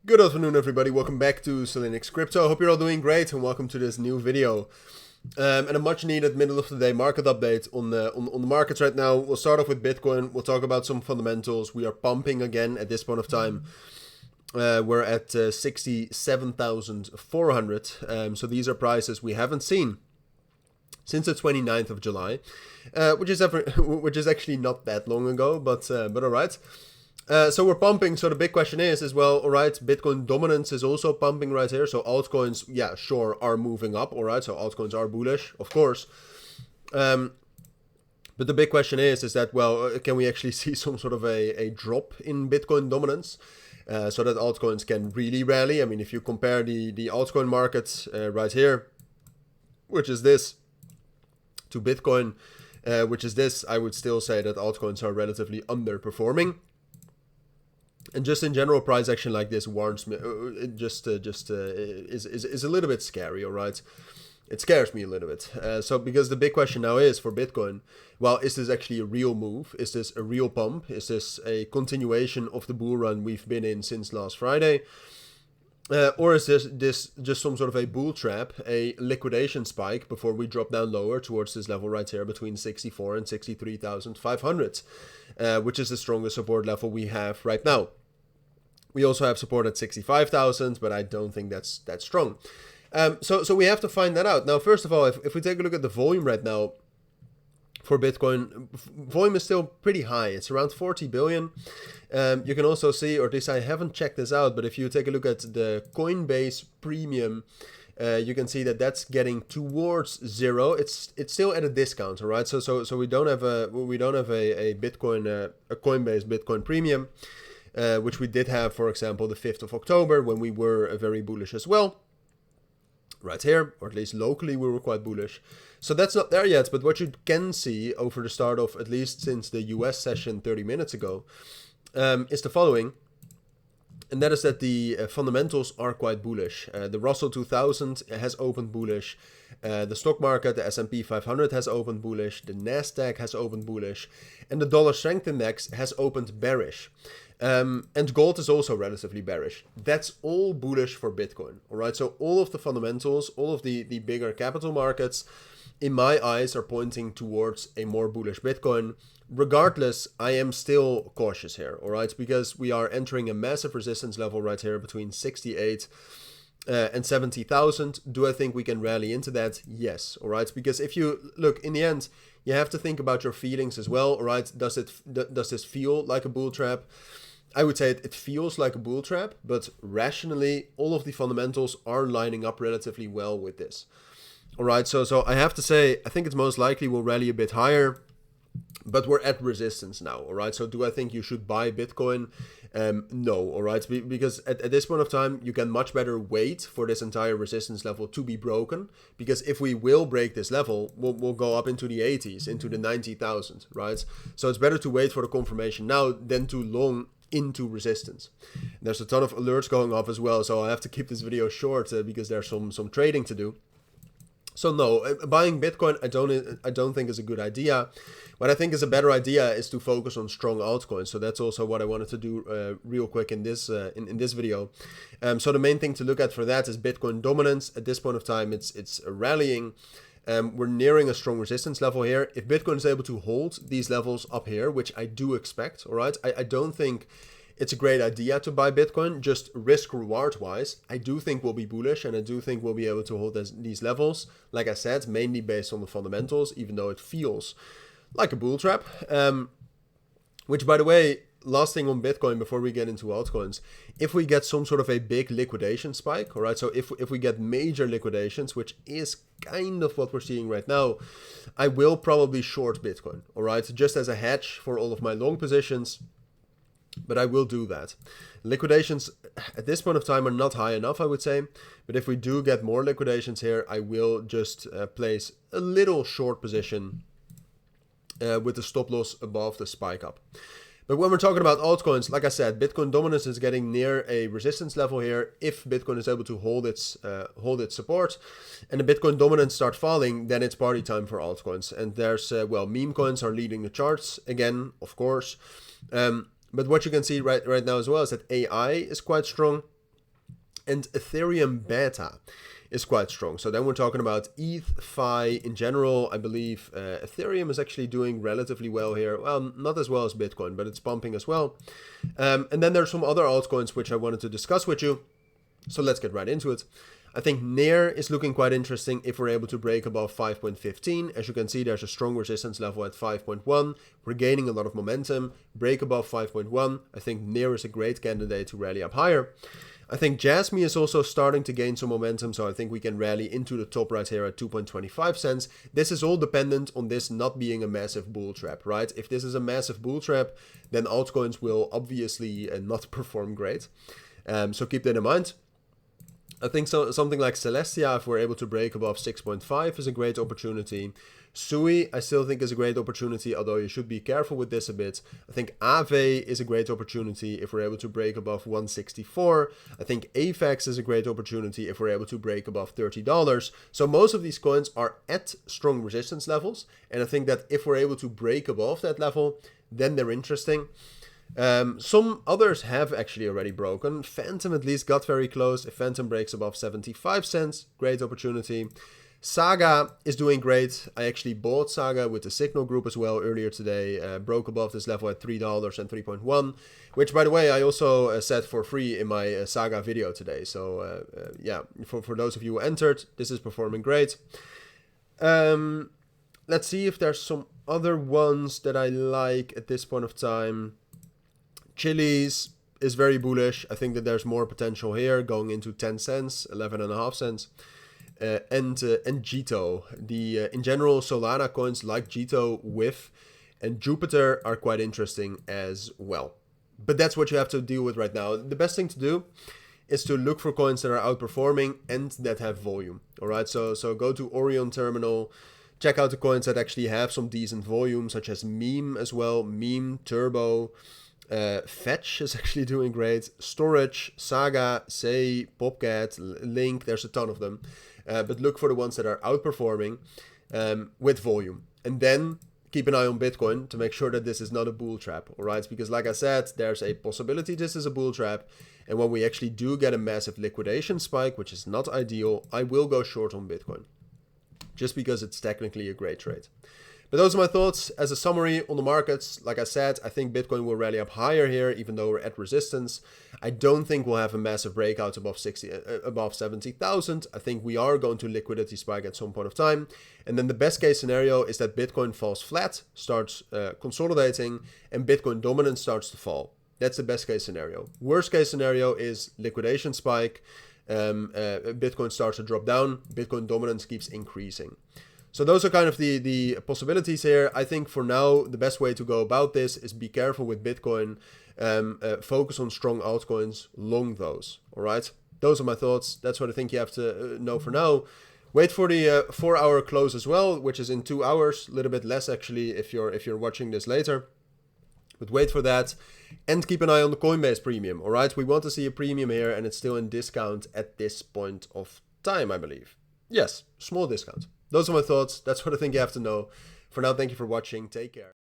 Good afternoon, everybody. Welcome back to Cilinix Crypto. Hope you're all doing great, and welcome to this new video. And a much needed middle of the day market update on the markets right now. We'll start off with Bitcoin. We'll talk about some fundamentals. We are pumping again at this point of time. We're at 67,400. So these are prices we haven't seen since the 29th of July, which is actually not that long ago, but all right. So we're pumping. So the big question is well, all right, Bitcoin dominance is also pumping right here. So altcoins, yeah, sure, are moving up. All right, so altcoins are bullish, of course. But the big question is that, well, can we actually see some sort of a drop in Bitcoin dominance so that altcoins can really rally? I mean, if you compare the altcoin market right here, which is this, to Bitcoin, which is this, I would still say that altcoins are relatively underperforming. And just in general, price action like this warns me. Is a little bit scary. All right, it scares me a little bit. So because the big question now is for Bitcoin, well, is this actually a real move? Is this a real pump? Is this a continuation of the bull run we've been in since last Friday? Or is this just some sort of a bull trap, a liquidation spike before we drop down lower towards this level right here between 64 and 63,500, which is the strongest support level we have right now. We also have support at 65,000, but I don't think that's that strong. So we have to find that out. Now, first of all, if we take a look at the volume right now for Bitcoin, volume is still pretty high. It's around 40 billion. You can also see, or at least I haven't checked this out, but if you take a look at the Coinbase premium, you can see that that's getting towards zero. It's still at a discount, all right? So we don't have a Bitcoin a Coinbase Bitcoin premium, which we did have, for example, the 5th of October when we were very bullish as well. Right here, or at least locally, we were quite bullish. So that's not there yet, but what you can see over the start of, at least since the US session 30 minutes ago, is the following. And that is that the fundamentals are quite bullish. The Russell 2000 has opened bullish. The stock market, the S&P 500 has opened bullish. The Nasdaq has opened bullish. And the dollar strength index has opened bearish. And gold is also relatively bearish. That's all bullish for Bitcoin. All right. So all of the fundamentals, all of the bigger capital markets, in my eyes, are pointing towards a more bullish Bitcoin. Regardless, I am still cautious here. All right. Because we are entering a massive resistance level right here between 68 and 70,000. Do I think we can rally into that? Yes. All right. Because if you look in the end, you have to think about your feelings as well. All right. Does this feel like a bull trap? I would say it feels like a bull trap, but rationally, all of the fundamentals are lining up relatively well with this. All right, so I have to say, I think it's most likely we'll rally a bit higher, but we're at resistance now. All right, so do I think you should buy Bitcoin? No, all right, because at this point of time, you can much better wait for this entire resistance level to be broken, because if we will break this level, we'll go up into the 80s, into the 90,000, right? So it's better to wait for the confirmation now than too long into resistance. There's a ton of alerts going off as well, so I have to keep this video short because there's some trading to do. So no, buying Bitcoin I don't think is a good idea. What I think is a better idea is to focus on strong altcoins. So that's also what I wanted to do real quick in this video. So the main thing to look at for that is Bitcoin dominance. At this point of time, it's rallying. We're nearing a strong resistance level here. If Bitcoin is able to hold these levels up here, which I do expect, all right, I don't think it's a great idea to buy Bitcoin, just risk reward wise. I do think we'll be bullish, and I do think we'll be able to hold these levels, like I said, mainly based on the fundamentals, even though it feels like a bull trap. Which, by the way, last thing on Bitcoin before we get into altcoins, if we get some sort of a big liquidation spike, all right, so if we get major liquidations, which is kind of what we're seeing right now, I will probably short Bitcoin, all right, just as a hedge for all of my long positions, but I will do that. Liquidations at this point of time are not high enough, I would say, but if we do get more liquidations here, I will just place a little short position with the stop loss above the spike up. But when we're talking about altcoins, like I said, Bitcoin dominance is getting near a resistance level here. If Bitcoin is able to hold its support, and the Bitcoin dominance start falling, then it's party time for altcoins. And there's meme coins are leading the charts again, of course. But what you can see right now as well is that AI is quite strong. And Ethereum beta is quite strong. So then we're talking about ETH, Fi in general. I believe Ethereum is actually doing relatively well here. Well, not as well as Bitcoin, but it's pumping as well. And then there's some other altcoins which I wanted to discuss with you. So let's get right into it. I think Nair is looking quite interesting if we're able to break above 5.15. As you can see, there's a strong resistance level at 5.1. We're gaining a lot of momentum. Break above 5.1. I think Nair is a great candidate to rally up higher. I think Jasmy is also starting to gain some momentum, so I think we can rally into the top right here at 2.25 cents. This is all dependent on this not being a massive bull trap, right? If this is a massive bull trap, then altcoins will obviously not perform great. So keep that in mind. I think something like Celestia, if we're able to break above 6.5, is a great opportunity. Sui, I still think is a great opportunity, although you should be careful with this a bit. I think Aave is a great opportunity if we're able to break above 164. I think AVEX is a great opportunity if we're able to break above $30. So most of these coins are at strong resistance levels. And I think that if we're able to break above that level, then they're interesting. Some others have actually already broken. Phantom at least got very close. If Phantom breaks above 75 cents, great opportunity. Saga is doing great. I actually bought Saga with the Signal Group as well earlier today. Broke above this level at $3 and 3.1, which by the way I also set for free in my Saga video today. So yeah, for those of you who entered, this is performing great. Let's see if there's some other ones that I like at this point of time. Chili's is very bullish. I think that there's more potential here going into 10 cents, 11.5 cents. And Jito. In general, Solana coins like Jito, WIF, and Jupiter are quite interesting as well. But that's what you have to deal with right now. The best thing to do is to look for coins that are outperforming and that have volume. All right, so go to Orion Terminal. Check out the coins that actually have some decent volume, such as Meme as well. Meme, Turbo. Fetch is actually doing great. Storage, Saga, Say, Popcat, Link, there's a ton of them. But look for the ones that are outperforming with volume. And then keep an eye on Bitcoin to make sure that this is not a bull trap, all right? Because like I said, there's a possibility this is a bull trap. And when we actually do get a massive liquidation spike, which is not ideal, I will go short on Bitcoin. Just because it's technically a great trade. But those are my thoughts as a summary on the markets. Like I said, I think Bitcoin will rally up higher here, even though we're at resistance. I don't think we'll have a massive breakout above 70,000. I think we are going to liquidity spike at some point of time. And then the best case scenario is that Bitcoin falls flat, starts consolidating, and Bitcoin dominance starts to fall. That's the best case scenario. Worst case scenario is liquidation spike. Bitcoin starts to drop down. Bitcoin dominance keeps increasing. So those are kind of the possibilities here. I think for now, the best way to go about this is be careful with Bitcoin. Focus on strong altcoins, long those. All right. Those are my thoughts. That's what I think you have to know for now. Wait for the 4-hour close as well, which is in 2 hours. A little bit less actually if you're watching this later. But wait for that. And keep an eye on the Coinbase premium. All right. We want to see a premium here, and it's still in discount at this point of time, I believe. Yes, small discount. Those are my thoughts. That's what I think you have to know. For now, thank you for watching. Take care.